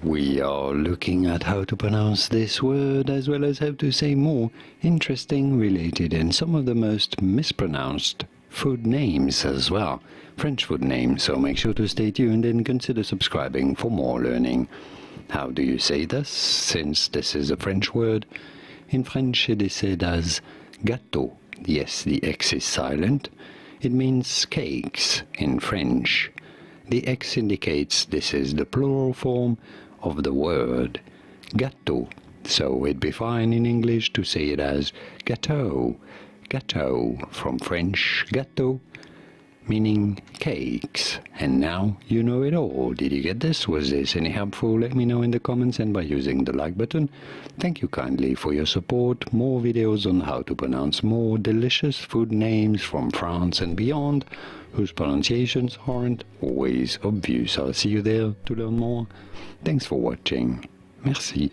We are looking at how to pronounce this word as well as how to say more interesting, related, and some of the most mispronounced food names as well. French food names, so make sure to stay tuned and consider subscribing for more learning. How do you say this, since this is a French word? In French it is said as gâteau. Yes, the X is silent. It means cakes in French. The X indicates this is the plural form of the word gâteau. So it'd be fine in English to say it as gateau. Gateau, from French gâteau, meaning cakes. And now you know it all. Did you get this? Was this any helpful? Let me know in the comments and by using the like button. Thank you kindly for your support. More videos on how to pronounce more delicious food names from France and beyond, whose pronunciations aren't always obvious. I'll see you there to learn more. Thanks for watching. Merci.